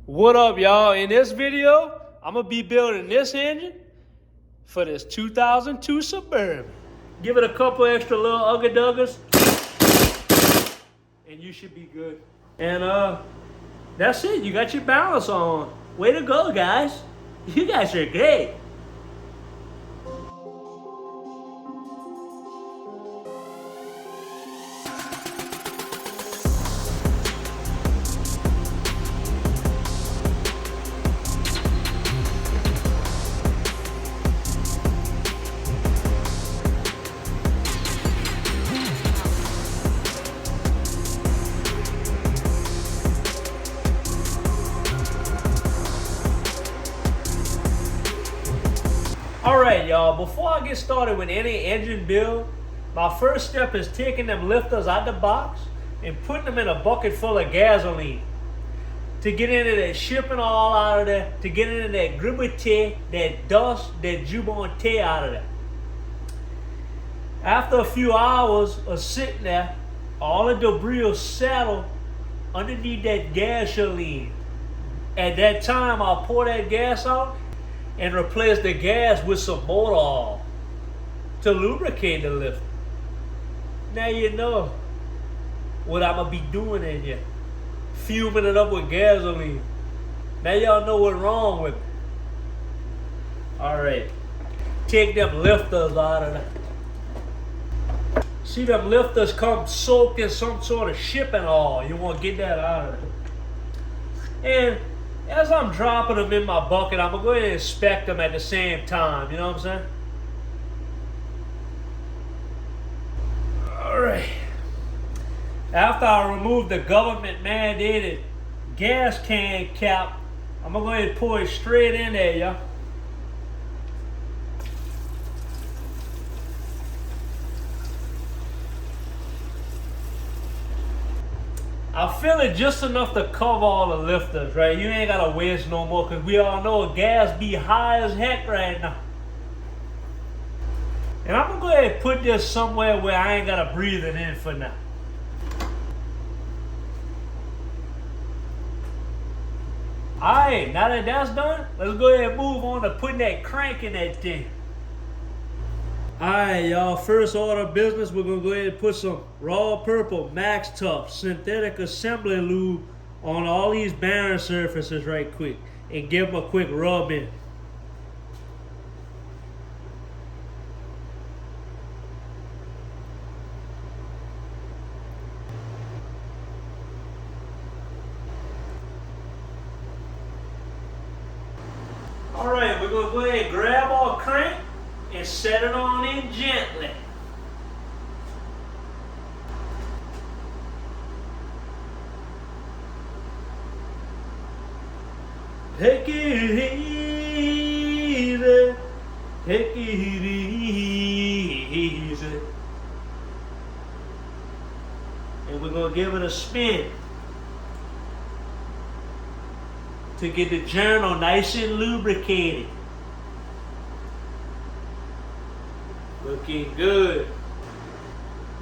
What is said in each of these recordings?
What up, y'all? In this video, I'm gonna be building this engine for this 2002 Suburban. Give it a couple extra little ugga-duggers, and you should be good. And that's it. You got your balance on. Way to go, guys. You guys are great. Alright, y'all, before I get started with any engine build, my first step is taking them lifters out the box and putting them in a bucket full of gasoline to get into that shipping all out of there, to get into that gravity, that dust, that jubilante out of there. After a few hours of sitting there, all the debris will settle underneath that gasoline. At that time, I'll pour that gas out and replace the gas with some motor oil to lubricate the lift. Now you know what I'm gonna be doing in here. Fuming it up with gasoline. Now y'all know what's wrong with me. Alright. Take them lifters out of there. See, them lifters come soaked in some sort of shipping oil. You want to get that out of there. And as I'm dropping them in my bucket, I'm going to go ahead and inspect them at the same time. You know what I'm saying? Alright. After I remove the government mandated gas can cap, I'm going to go ahead and pour it straight in there, y'all. I fill it just enough to cover all the lifters, right? You ain't gotta waste no more, because we all know gas be high as heck right now. And I'm gonna go ahead and put this somewhere where I ain't gotta breathe it in for now. Alright, now that that's done, let's go ahead and move on to putting that crank in that thing. Alright, y'all, first order of business, we're going to go ahead and put some raw purple Max Tough synthetic assembly lube on all these bearing surfaces right quick and give them a quick rub in. Alright, we're going to go ahead and grab our crank and set it on in gently. Take it easy, take it easy. And we're going to give it a spin to get the journal nice and lubricated. Looking good.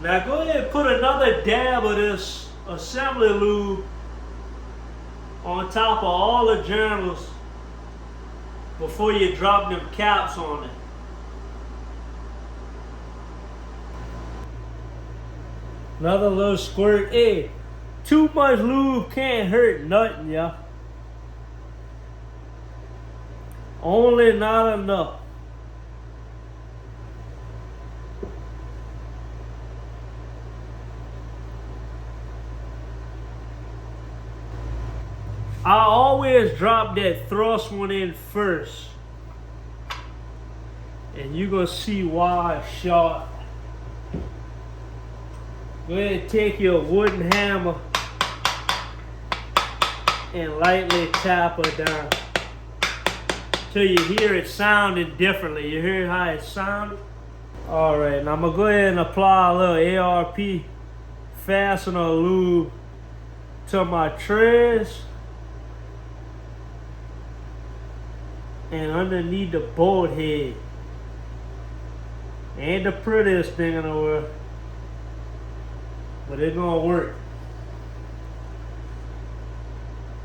Now go ahead and put another dab of this assembly lube on top of all the journals before you drop them caps on it. Another little squirt. Hey, too much lube can't hurt nothing, y'all. Only not enough. I always drop that thrust one in first. And you're going to see why it's short. Go ahead and take your wooden hammer and lightly tap her down till you hear it sounding differently. You hear how it sounded? Alright, now I'm going to go ahead and apply a little ARP fastener lube to my treads and underneath the bolt head. Ain't the prettiest thing in the world, but it's gonna work.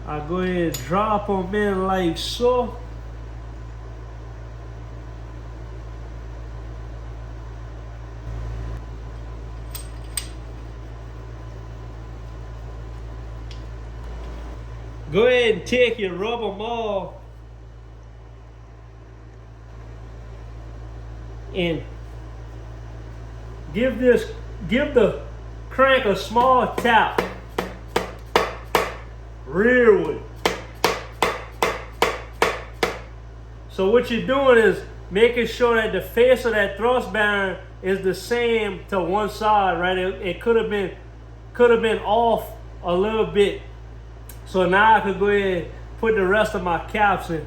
I go ahead and drop them in like so. Go ahead and take your rub them off and give the crank a small tap rearward. So what you're doing is making sure that the face of that thrust bearing is the same to one side, right? It could have been off a little bit. So now I could go ahead and put the rest of my caps in.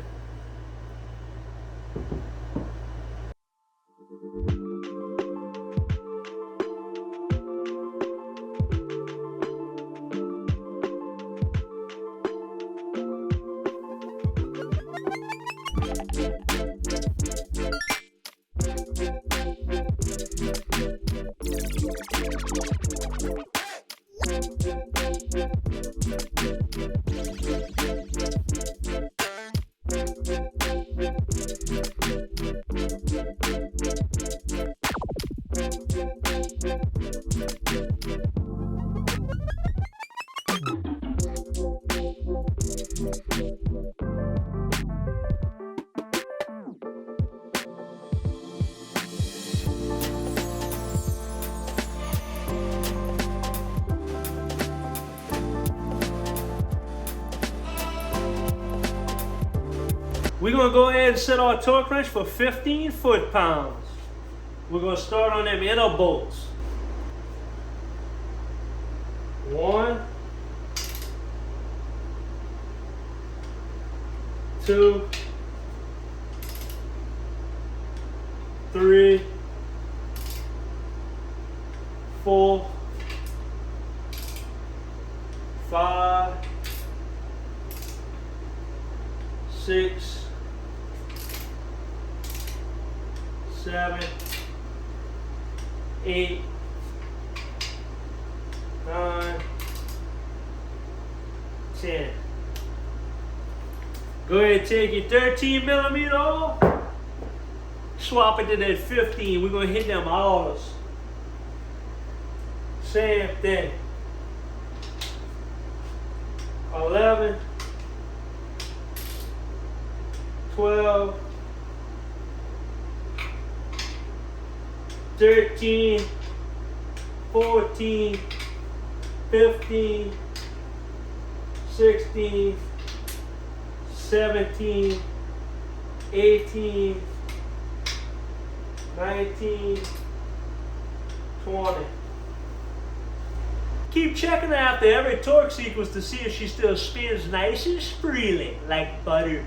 We're going to go ahead and set our torque wrench for 15 foot-pounds. We're going to start on them inner bolts. 1, 2, 3, 4, 5, 6, 7, 8, 9, 10. Go ahead and take your 13 millimeter off. Swap it to that 15. We're going to hit them hours. Same thing. 11, 12, 13, 14, 15, 16, 17, 18, 19, 20. Keep checking after every torque sequence to see if she still spins nice and freely like butter.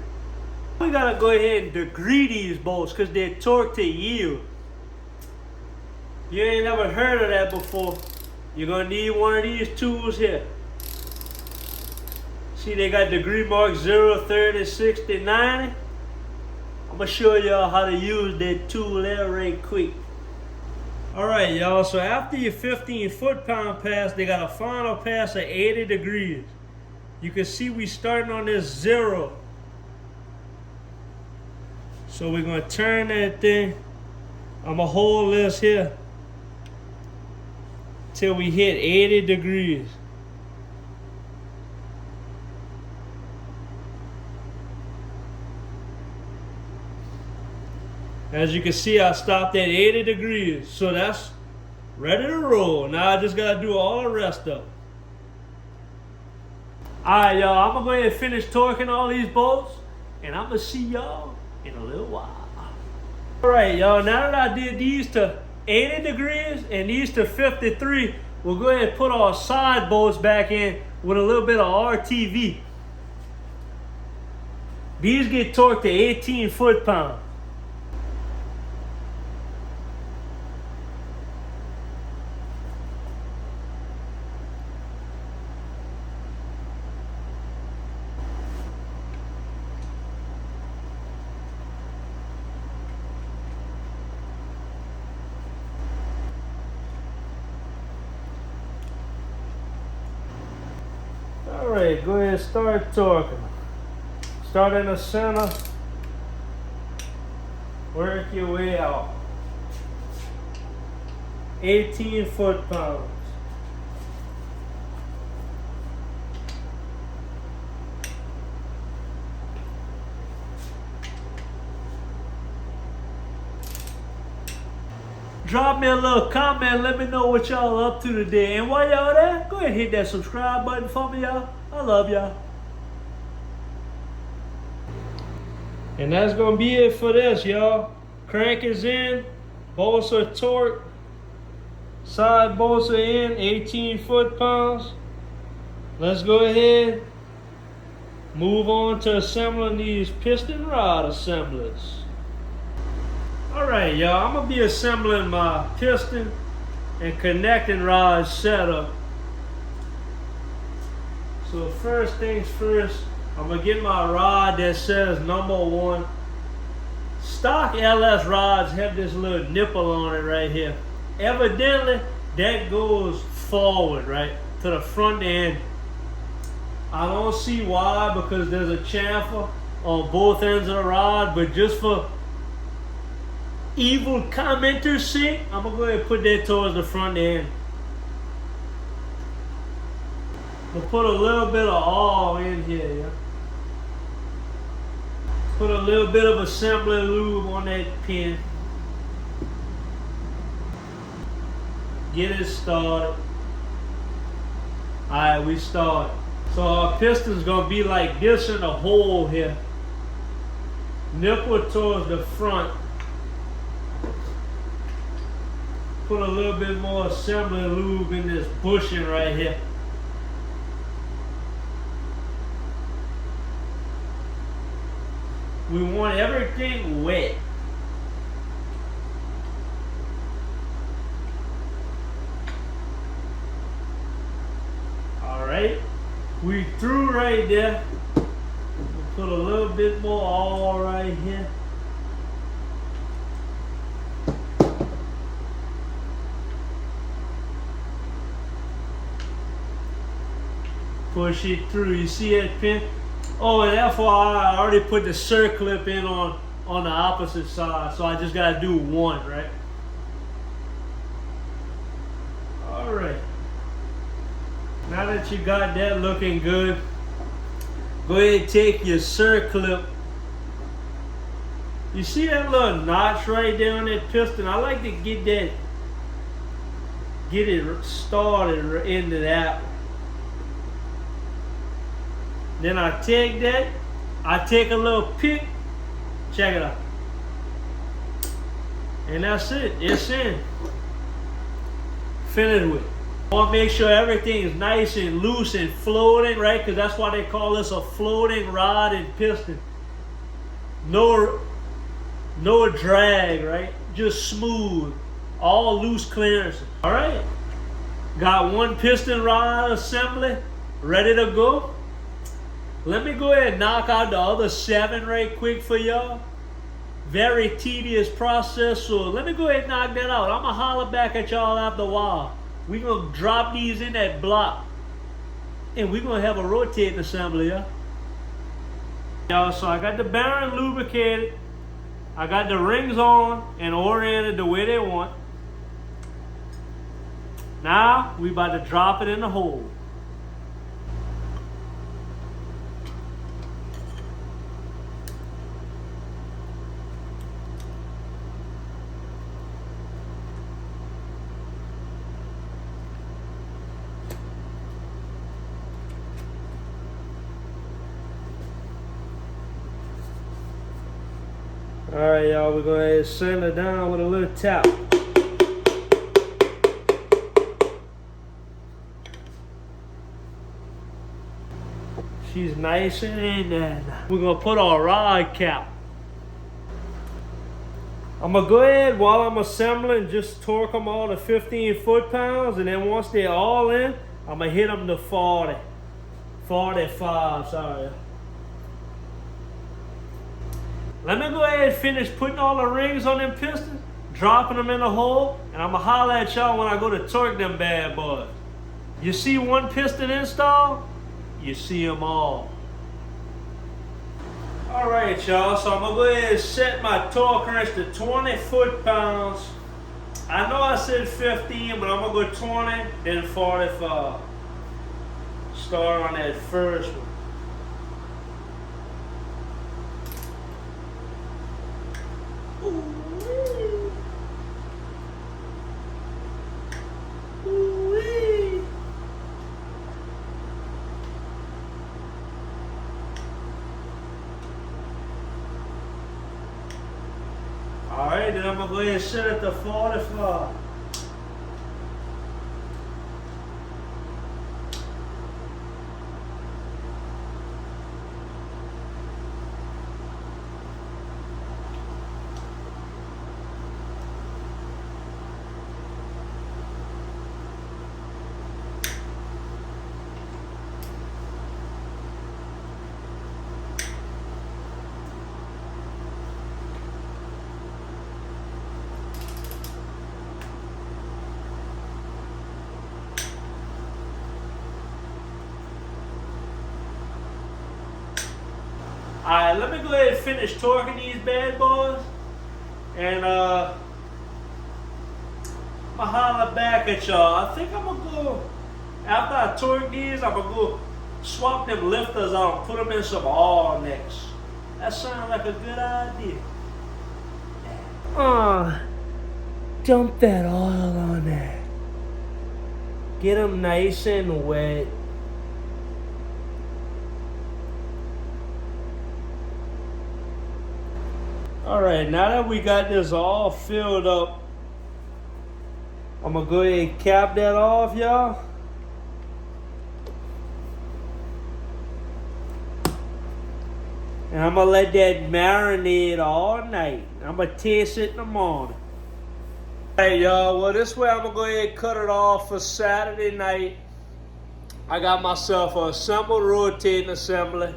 We gotta go ahead and degree these bolts because they're torque to yield. You ain't never heard of that before. You're gonna need one of these tools here. See, they got degree marks 0, 30, 60, 90. I'm gonna show y'all how to use that tool there right quick. Alright y'all, so after your 15 foot-pound pass, they got a final pass of 80 degrees. You can see we starting on this 0. So we're gonna turn that thing. I'm gonna hold this here till we hit 80 degrees. As you can see, I stopped at 80 degrees. So that's ready to roll. Now I just gotta do all the rest of it. Alright y'all, I'm gonna go ahead and finish torquing all these bolts, and I'm gonna see y'all in a little while. Alright y'all, now that I did these to 80 degrees and these to 53, we'll go ahead and put our side bolts back in with a little bit of RTV. These get torqued to 18 foot-pounds. All right, go ahead, start torquing. Start in the center, work your way out. 18 foot-pounds. Drop me a little comment, let me know what y'all up to today. And while y'all there, go ahead and hit that subscribe button for me, y'all. I love y'all. And that's gonna be it for this, y'all. Crank is in, bolts are torqued, side bolts are in, 18 foot-pounds. Let's go ahead, move on to assembling these piston rod assemblers. Alright, y'all, I'm gonna be assembling my piston and connecting rod setup. So first things first, I'm gonna get my rod that says number 1. Stock LS rods have this little nipple on it right here. Evidently, that goes forward, right, to the front end. I don't see why, because there's a chamfer on both ends of the rod, but just for evil commenters' sake, I'm gonna go ahead and put that towards the front end. We'll put a little bit of oil in here, yeah. Put a little bit of assembly lube on that pin. Get it started. Alright, we start. So our piston's gonna be like this in the hole here. Nipple towards the front. Put a little bit more assembly lube in this bushing right here. We want everything wet. Alright, we through right there. We'll put a little bit more oil right here. Push it through. You see that pin? Oh, and FYI, I already put the circlip in on the opposite side, so I just gotta do one, right? Alright. Now that you got that looking good, go ahead and take your circlip. You see that little notch right there on that piston? I like to get it started into that one. Then I take that, I take a little pick, check it out. And that's it, it's in. Finished with. I want to make sure everything is nice and loose and floating, right? Because that's why they call this a floating rod and piston. No drag, right? Just smooth, all loose clearances. All right, got one piston rod assembly ready to go. Let me go ahead and knock out the other 7 right quick for y'all. Very tedious process, so let me go ahead and knock that out. I'm going to holler back at y'all after a while. We're going to drop these in that block, and we're going to have a rotating assembly, yeah? Y'all, so I got the bearing lubricated. I got the rings on and oriented the way they want. Now, we about to drop it in the hole. Alright, y'all, we're going to send it down with a little tap. She's nice and in there. We're going to put our rod cap. I'm going to go ahead while I'm assembling, just torque them all to 15 foot-pounds, and then once they're all in, I'm going to hit them to 40. 45, sorry. Let me go ahead and finish putting all the rings on them pistons, dropping them in the hole, and I'm gonna holler at y'all when I go to torque them bad boys. You see one piston install? you see them all. Alright y'all, so I'm going to go ahead and set my torque wrench to 20 foot-pounds. I know I said 15, but I'm going to go 20, then 45. Start on that first one. Alright, then I'm going to go ahead and set it to 45. Alright, let me go ahead and finish torquing these bad boys. And I'ma holler back at y'all. I think I'm gonna go, after I torque these, I'm gonna go swap them lifters out and put them in some all necks. That sounds like a good idea. Dump that oil on there. Get them nice and wet. Alright, now that we got this all filled up, I'm going to go ahead and cap that off, y'all. And I'm going to let that marinate all night. I'm going to taste it in the morning. Alright, y'all, well, this way I'm going to go ahead and cut it off for Saturday night. I got myself a assembled rotating assembly.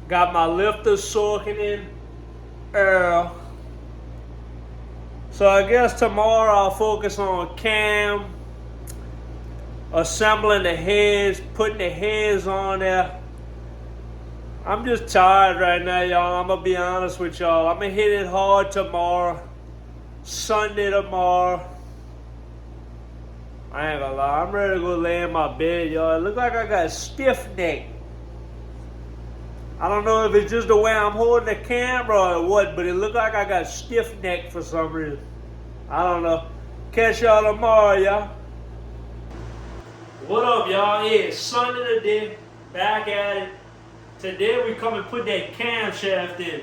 Got my lifters soaking in Earl. So I guess tomorrow I'll focus on cam, assembling the heads, putting the heads on there. I'm just tired right now, y'all. I'm gonna be honest with y'all. I'm gonna hit it hard tomorrow, Sunday tomorrow. I ain't gonna lie, I'm ready to go lay in my bed, y'all. It look like I got a stiff neck. I don't know if it's just the way I'm holding the camera or what, but it looked like I got stiff neck for some reason. I don't know. Catch y'all tomorrow, y'all. What up, y'all? Yeah, it's Sunday today. Back at it. Today we come and put that camshaft in.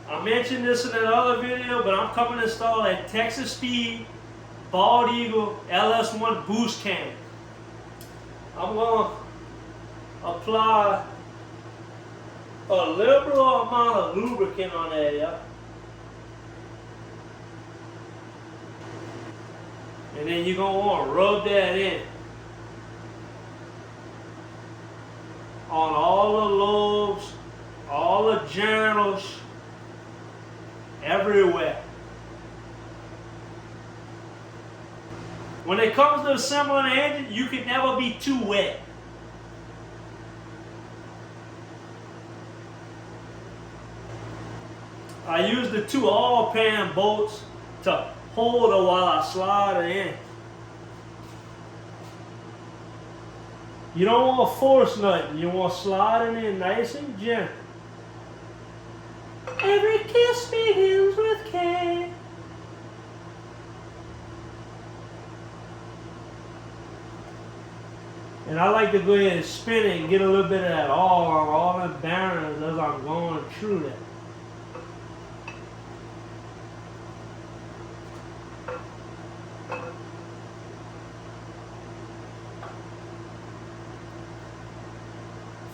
I mentioned this in another video, but I'm coming to install that Texas Speed Bald Eagle LS1 boost cam. I'm going to apply a liberal amount of lubricant on there, yeah. And then you're going to want to rub that in on all the lobes, all the journals, everywhere. When it comes to assembling an engine, you can never be too wet. I use the two all-pan bolts to hold it while I slide it in. You don't want to force nothing. You want to slide it in nice and gentle. Every kiss begins with K. And I like to go ahead and spin it and get a little bit of that all on all the bearings as I'm going through that.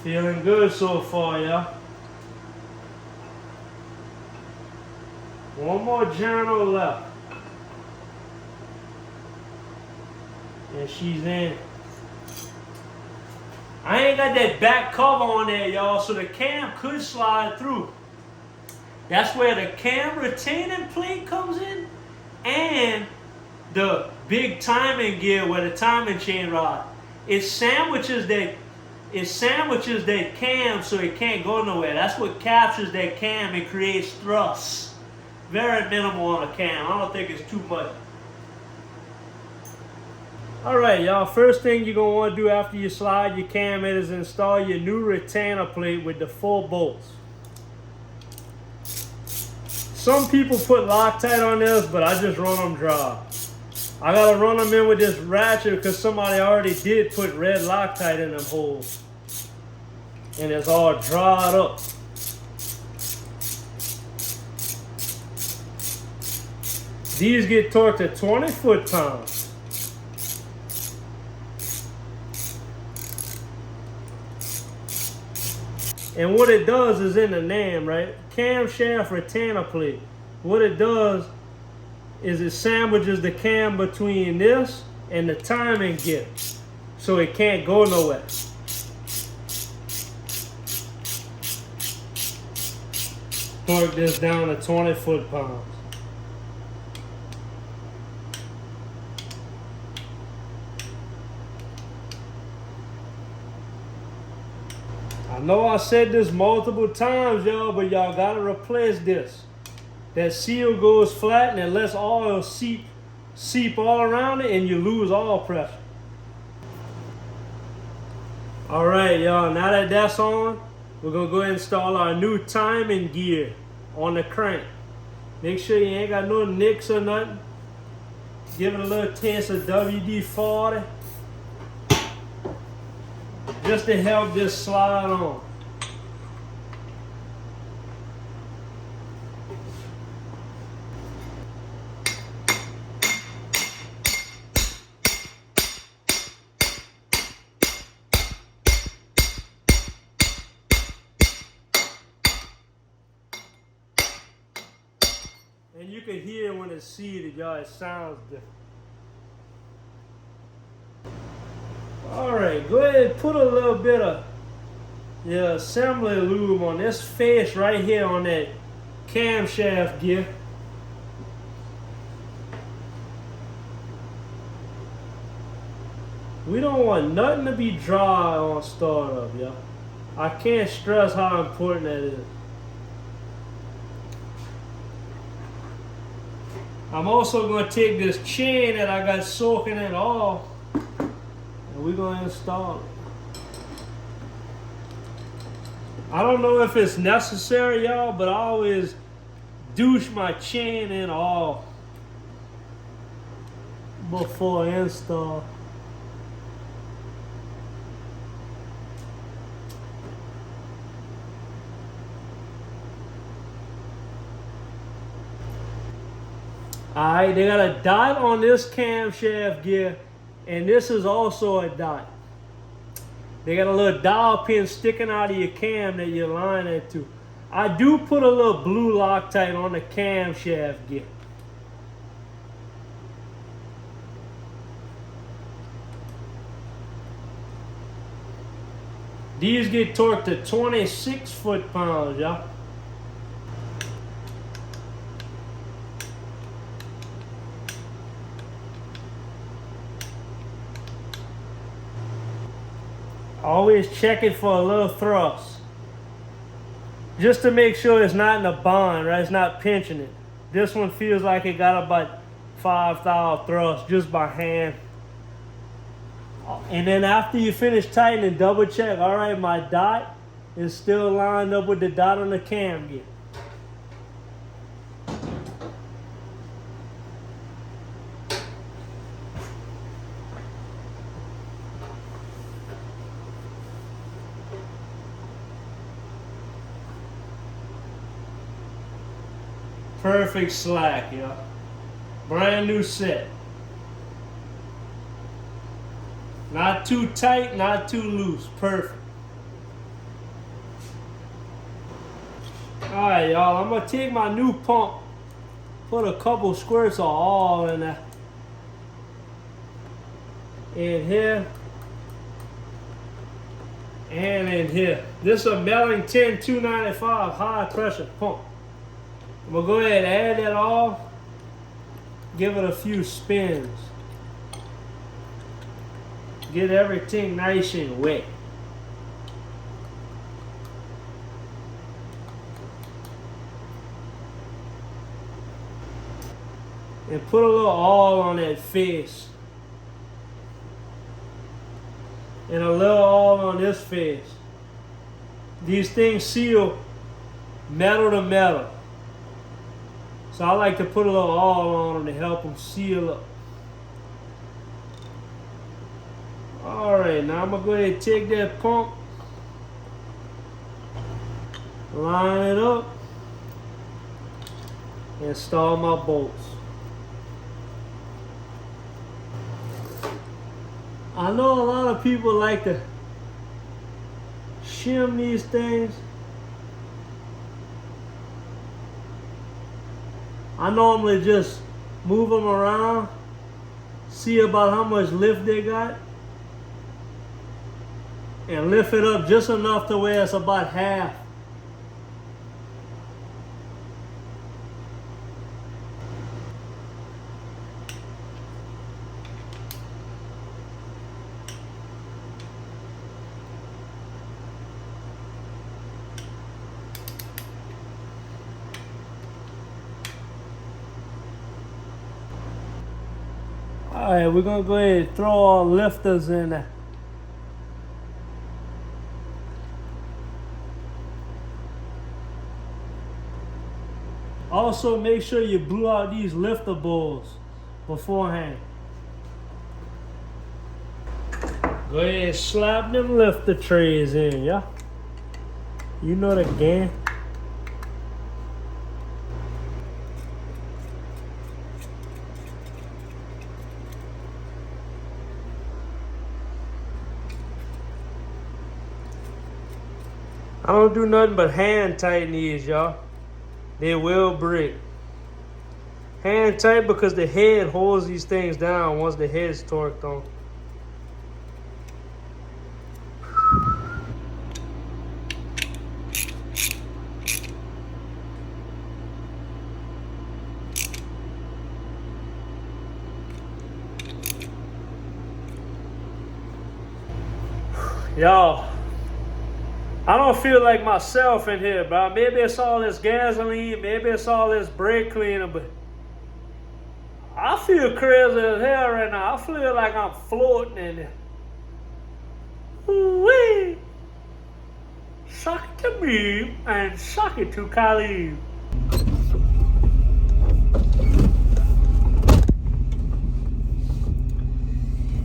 Feeling good so far, yeah. One more journal left. And she's in. I ain't got that back cover on there, y'all, so the cam could slide through. That's where the cam retaining plate comes in and the big timing gear where the timing chain rod. It sandwiches it sandwiches that cam so it can't go nowhere. That's what captures that cam and creates thrust. Very minimal on a cam. I don't think it's too much. Alright y'all, first thing you're going to want to do after you slide your cam in is install your new retainer plate with the 4 bolts. Some people put Loctite on this, but I just run them dry. I got to run them in with this ratchet because somebody already did put red Loctite in them holes. And it's all dried up. These get torqued to 20 foot-pounds. And what it does is in the name, right? Camshaft retainer plate. What it does is it sandwiches the cam between this and the timing gear, so it can't go nowhere. Torque this down to 20 foot-pounds. I know I said this multiple times, y'all, but y'all gotta replace this. That seal goes flat and it lets oil seep all around it and you lose oil pressure. Alright, y'all, now that that's on, we're gonna go ahead and install our new timing gear on the crank. Make sure you ain't got no nicks or nothing. Give it a little taste of WD-40. Just to help this slide on. And you can hear when it's seated, y'all, it sounds different. Alright, go ahead and put a little bit of your assembly lube on this face right here on that camshaft gear. We don't want nothing to be dry on startup, y'all. I can't stress how important that is. I'm also going to take this chain that I got soaking it off, and we're going to install it. I don't know if it's necessary, y'all, but I always douche my chain in off before install. Alright, they got a dot on this camshaft gear, and this is also a dot. They got a little dowel pin sticking out of your cam that you line it to. I do put a little blue Loctite on the camshaft gear. These get torqued to 26 foot-pounds, y'all. Always check it for a little thrust. Just to make sure it's not in a bind, right? It's not pinching it. This one feels like it got about 5,000 thrust just by hand. And then after you finish tightening, double check. All right, my dot is still lined up with the dot on the cam gear. Perfect slack, yeah. Brand new set. Not too tight, not too loose. Perfect. Alright, y'all. I'm going to take my new pump, put a couple squirts of oil in there. In here. And in here. This is a Mellington 295 high pressure pump. I'm going to go ahead and add that off. Give it a few spins. Get everything nice and wet. and put a little oil on that face. And a little oil on this face. These things seal metal to metal. So I like to put a little oil on them to help them seal up. Alright, now I'm going to go ahead and take that pump, line it up, and install my bolts. I know a lot of people like to shim these things. I normally just move them around, see about how much lift they got, and lift it up just enough to where it's about half. Alright, we're going to go ahead and throw our lifters in there. Also, make sure you blew out these lifter bowls beforehand. Go ahead and slap them lifter trays in, yeah? You know the game. I don't do nothing but hand tighten these, y'all. They will break. Hand tight because the head holds these things down once the head's torqued on. Y'all, I don't feel like myself in here, bro. Maybe it's all this gasoline, maybe it's all this brake cleaner, but I feel crazy as hell right now. I feel like I'm floating in there. Ooh-wee. Suck it to me and suck it to Khalid.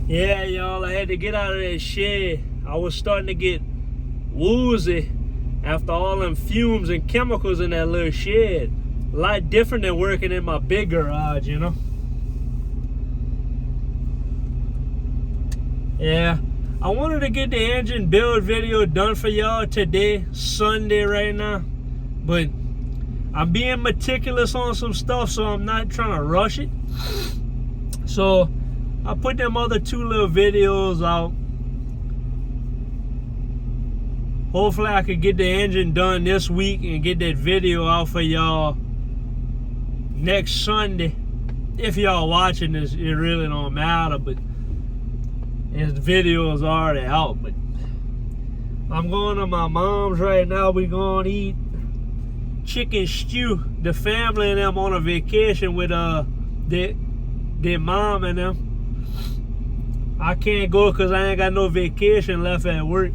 Yeah, y'all, I had to get out of that shed. I was starting to get woozy after all them fumes and chemicals in that little shed. A lot different than working in my big garage, you know? Yeah, I wanted to get the engine build video done for y'all today, Sunday right now. But I'm being meticulous on some stuff, so I'm not trying to rush it. So I put them other 2 little videos out. Hopefully I could get the engine done this week and get that video out for y'all next Sunday. If y'all watching this, it really don't matter, but this video is already out. But I'm going to my mom's right now. We going to eat chicken stew. The family and them on a vacation with their mom and them. I can't go because I ain't got no vacation left at work.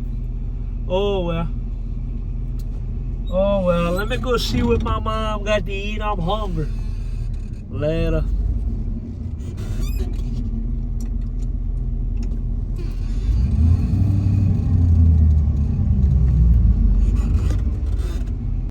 Oh well. Oh well. Let me go see what my mom got to eat. I'm hungry. Later.